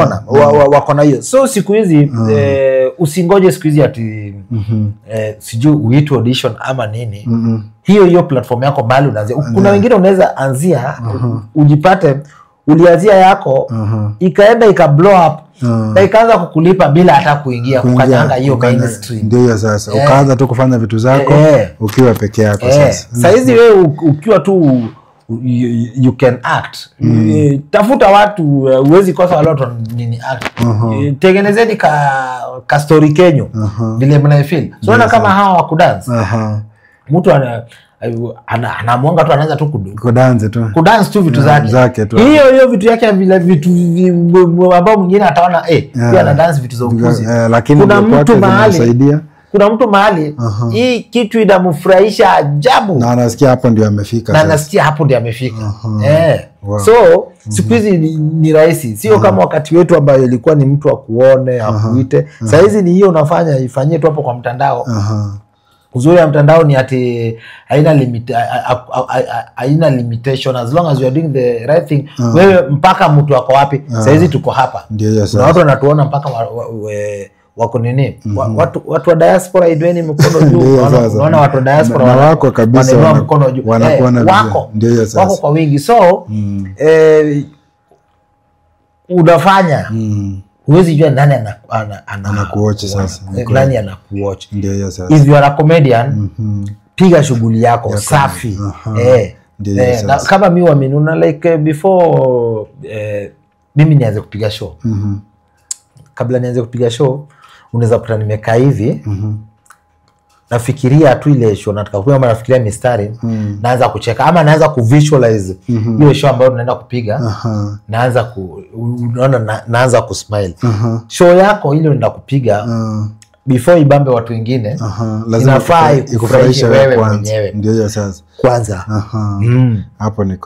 unaona wako na hiyo. So siku hizi usingoje siku hizi ati sijui uitwe audition ama nini. Hiyo platform yako bali unaanzia. Kuna wengine unaweza anzia ujipate ulianzia yako ikaenda ika blow up na ikaanza kukulipa bila hata kuingia kukanyanga hiyo mainstream. Ndio sasa ukaanza tu kufanya vitu zako ukiwa peke yako sasa. Sasa hizi wewe ukiwa tu you can act. Tafuta watu uwezi kosa wale watu nini act. Tengenezeni ka story kenyu vile mnaifeel. So na kama hawa wa kudance. Mtu anamuanga tu anaanza tu kudance tu vitu zake tu. Hiyo vitu yake vile vitu ambao mwingine ataona pia ana dance vitu za upuzi. Lakini kuna mtu mahali hii kitu inamfurahisha ajabu na anasikia hapo ndio amefika. Wow. So siku hizi ni rahisi, sio kama wakati wetu ambayo ilikuwa ni mtu akuone akuite. Sasa hizi ni hiyo unafanya ifanyie tu hapo kwa mtandao. Uzuri ya mtandao ni ati haina limitation as long as you are doing the right thing. Wewe mpaka mtu wako wapi? Sasa hizi tuko hapa. Na watu wanatuona mpaka wako nini? Watu wa diaspora idweni mkono juu. Unaona watu wa diaspora wako kabisa wanainua mkono juu. Wako kwa wingi. So unafanya huwezi jua nani anakuwatch sasa. Nani anakuwatch. Ndio sasa. If you are a comedian, piga shughuli yako safi. Na kama mimi waminuna like before mimi nianze kupiga show. Kabla nianze kupiga show unaweza kuta nimekaa hivi nafikiria tu ile show nataka kupiga, ama nafikiria mistari naanza kucheka ama naanza kuvisualize hiyo show ambayo tunaenda kupiga. Naanza kusmile. Show yako ile unaenda kupiga before ibambe watu wengine lazima ikufurahishe wewe mwenyewe. Ndio sasa kwanza. Hapo ni